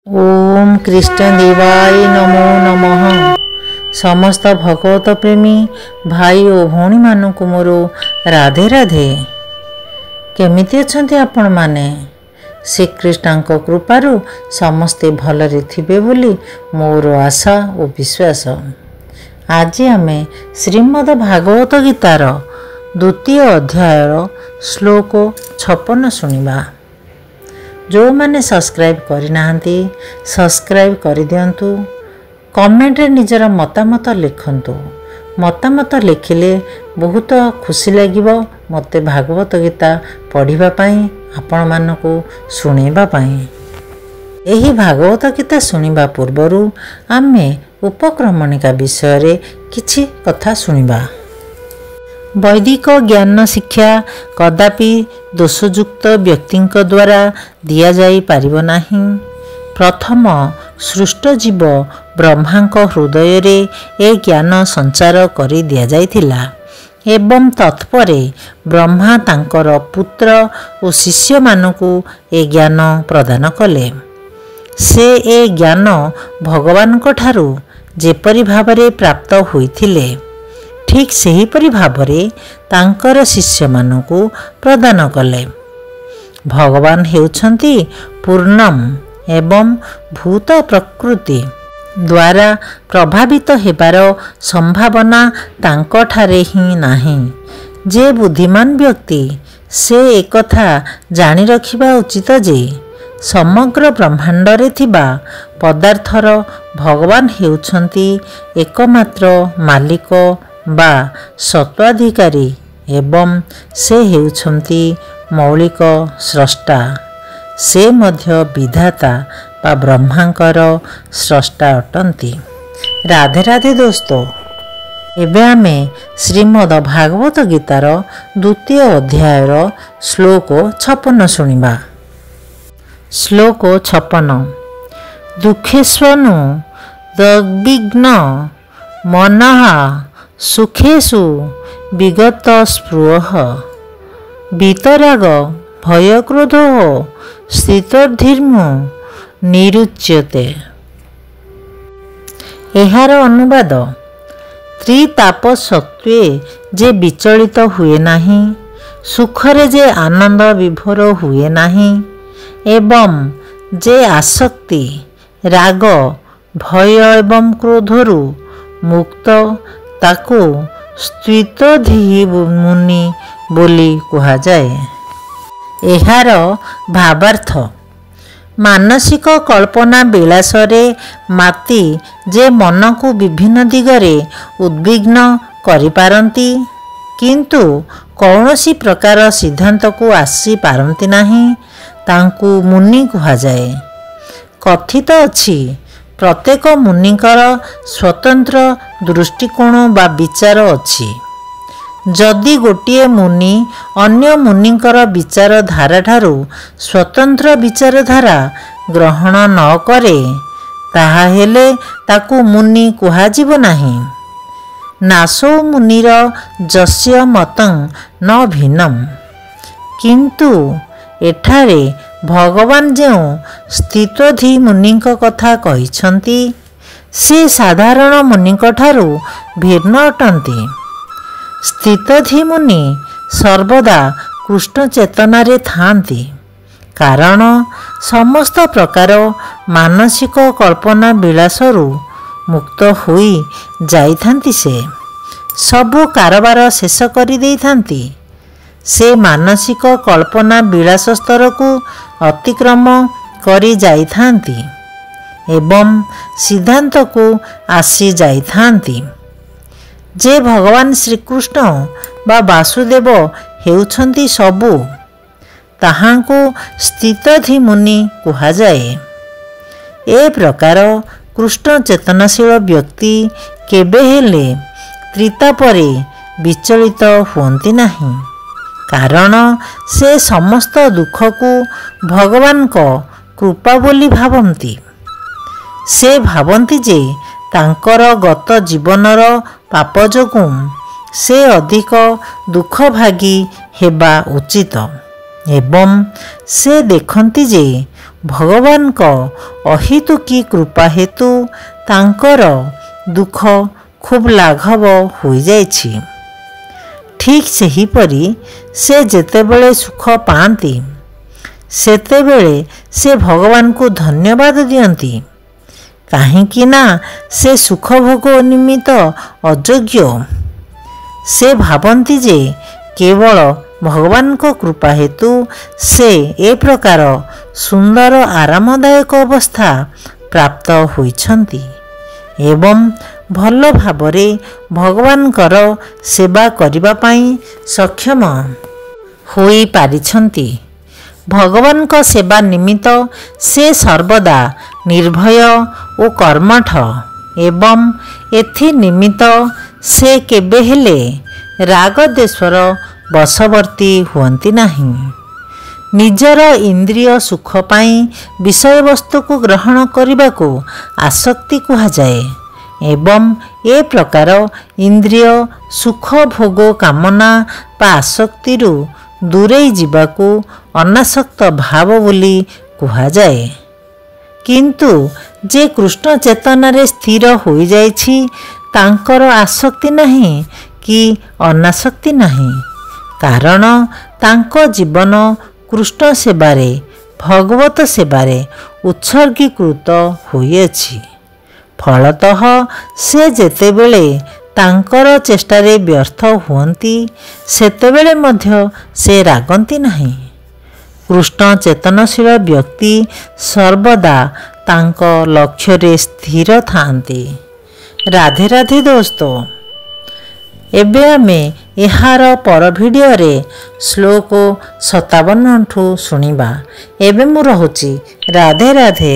ओम कृष्ण देवाय नमो नमः। समस्त भगवत प्रेमी भाई और भौणी मानक मोर राधे राधे। केमिति अछंती आपण माने? श्रीकृष्णक कृपारु समस्ते भलरे थिबे बोली मोर आशा और विश्वास। आज आमे श्रीमद् भागवत गीतार द्वितीय अध्यायर श्लोक 56 सुनिबा। जो माने सब्सक्राइब करना सब्सक्राइब कर दियंतु। कमेंट रे निजर मतामत लिखंतु। मतामत लिखिले बहुत खुशी लागिबो मते भागवत गीता पढ़िबा पई आपण मानको सुनेबा पई। एही भागवत गीता सुनिबा पूर्वरु आमे उपक्रमणिका विषय रे किछि कथा सुनिबा। वैदिक ज्ञान शिक्षा कदापि दोषयुक्त व्यक्ति द्वारा दिया जाई पारिबो नाही। प्रथम सृष्ट जीव ब्रह्मांक हृदय रे ए ज्ञान संचार करि दिया जाइथिला एवं तत्परे ब्रह्मा तांकर पुत्र और शिष्य मानकु ए ज्ञान प्रदान कले। से ए ज्ञान भगवान को ठारू जेपरि भावरे प्राप्त होइथिले ठीक सेहीपरि भावरे तांकर शिष्य मानकु प्रदान कले। भगवान हेउछंती पूर्णम एवं भूत प्रकृति द्वारा प्रभावित हेबार संभावना तांकठारे ही नाही। जे बुद्धिमान व्यक्ति से एकथा जानि रखिबा उचित जे समग्र ब्रह्मांड रे थिबा पदार्थर भगवान हेउछंती एकमात्र मालिक बा सत्वाधिकारी एवं से हेउछंती मौलिक स्रष्टा। से मध्य विधाता बा ब्रह्मांकर स्रष्टा अटंती। राधे राधे दोस्तों। एबे आमे श्रीमद् भागवत गीतार द्वितीय अध्यायर श्लोक 56 सुनिबा। श्लोक 56। दुखेष्वनु दग्विघ्न मनः सुखेषु विगत स्पृह वितराग भयक्रोधो स्थितधीर्म निरुच्यते। एहार अनुवाद त्रिताप सत्वे जे विचलित हुए नाही, सुखरे जे आनंद विभोर हुए नाही एवं जे आसक्ति राग भय एवं क्रोधरु मुक्त ताकू स्थितधि मुनि बोली कहा जाए। एहार भावार्थ मानसिक कल्पना विलासरे माती जे मन को विभिन्न दिगरे उद्विग्न करि पारंती किंतु कौनसी प्रकार सिद्धांत को आसी पारंती नाही तांकु मुनि कहा जाए। कथित अछि प्रत्येक मुनिकर स्वतंत्र दृष्टिकोण बा विचार अछि। जदि गोटिए मुनि अन्य मुनिकर विचार धारा ठारू स्वतंत्र विचार धारा ग्रहण न करे ताहा हेले ताकू मुनि कुहाजिब नाही। नासो मुनिर जस्य मतं न भिन्नम। किंतु एठारे भगवान जेउ स्थितधि मुनिक कथा कहिछंती से साधारण मुनिक ठारू भिन्न अटंती। स्थितधि मुनि सर्वदा कृष्ण चेतनारे थांती कारण समस्त प्रकार मानसिक कल्पना विलासरु मुक्त होई जाइथांती। से सबु कारबार शेष करि देइथांती। से मानसिक कल्पना विलास स्तर को अतिक्रम करि जाइथांती एवं सिद्धांत को आसी जाइथांती। जे भगवान श्रीकृष्ण बा वासुदेव हेउछंती सबु ताहांको स्थितधि मुनि कहा जाए। ए प्रकार कृष्ण चेतनाशील व्यक्ति केबे हेले त्रितापरे विचलित हुअंती नाही कारण से समस्त दुख को भगवान को कृपा बोली भावंती। से भावंती जे तांकर गत जीवनर पाप जोगु से अधिक दुख भागी हेबा उचित एवं से देखंती जे ଭଗବାନଙ୍କ ଅହେତୁକୀ କୃପା ହେତୁ ତାଙ୍କର ଦୁଃଖ ଖୁବ୍ ଲାଘବ ହୋଇଯାଇଛି। ଠିକ୍ ସେହିପରି ସେ ଯେତେବେଳେ ସୁଖ ପାଆନ୍ତି ସେତେବେଳେ ସେ ଭଗବାନଙ୍କୁ ଧନ୍ୟବାଦ ଦିଅନ୍ତି, କାହିଁକି ନା ସେ ସୁଖ ଭୋଗ ନିମିତ୍ତ ଅଯୋଗ୍ୟ। ସେ ଭାବନ୍ତି ଯେ କେବଳ ଭଗବାନଙ୍କ କୃପା ହେତୁ ସେ ଏ ପ୍ରକାର ସୁନ୍ଦର ଆରାମଦାୟକ ଅବସ୍ଥା ପ୍ରାପ୍ତ ହୋଇଛନ୍ତି ଏବଂ ଭଲ ଭାବରେ ଭଗବାନଙ୍କର ସେବା କରିବା ପାଇଁ ସକ୍ଷମ ହୋଇପାରିଛନ୍ତି। ଭଗବାନଙ୍କ ସେବା ନିମିତ୍ତ ସେ ସର୍ବଦା ନିର୍ଭୟ ଓ କର୍ମଠ ଏବଂ ଏଥି ନିମିତ୍ତ ସେ କେବେ ହେଲେ ରାଗ ଦ୍ୱେଷର ବଶବର୍ତ୍ତୀ ହୁଅନ୍ତି ନାହିଁ। ନିଜର ଇନ୍ଦ୍ରିୟ ସୁଖ ପାଇଁ ବିଷୟବସ୍ତୁକୁ ଗ୍ରହଣ କରିବାକୁ ଆସକ୍ତି କୁହାଯାଏ ଏବଂ ଏ ପ୍ରକାର ଇନ୍ଦ୍ରିୟ ସୁଖ ଭୋଗ କାମନା ବା ଆସକ୍ତିରୁ ଦୂରେଇ ଯିବାକୁ ଅନାସକ୍ତ ଭାବ ବୋଲି କୁହାଯାଏ। କିନ୍ତୁ ଯେ କୃଷ୍ଣ ଚେତନାରେ ସ୍ଥିର ହୋଇଯାଇଛି ତାଙ୍କର ଆସକ୍ତି ନାହିଁ କି ଅନାସକ୍ତି ନାହିଁ, କାରଣ ତାଙ୍କ ଜୀବନ କୃଷ୍ଣ ସେବାରେ ଭଗବତ ସେବାରେ ଉତ୍ସର୍ଗୀକୃତ ହୋଇଅଛି। ଫଳତଃ ସେ ଯେତେବେଳେ ତାଙ୍କର ଚେଷ୍ଟାରେ ବ୍ୟର୍ଥ ହୁଅନ୍ତି ସେତେବେଳେ ମଧ୍ୟ ସେ ରାଗନ୍ତି ନାହିଁ। କୃଷ୍ଣ ଚେତନଶୀଳ ବ୍ୟକ୍ତି ସର୍ବଦା ତାଙ୍କ ଲକ୍ଷ୍ୟରେ ସ୍ଥିର ଥାଆନ୍ତି। ରାଧେ ରାଧେ ଦୋସ୍ତ। ଏବେ ଆମେ ଏହାର ପର ଭିଡ଼ିଓରେ ଶ୍ଲୋକ 57 ଠୁ ଶୁଣିବା। ଏବେ ମୁଁ ରହୁଛି। ରାଧେ ରାଧେ।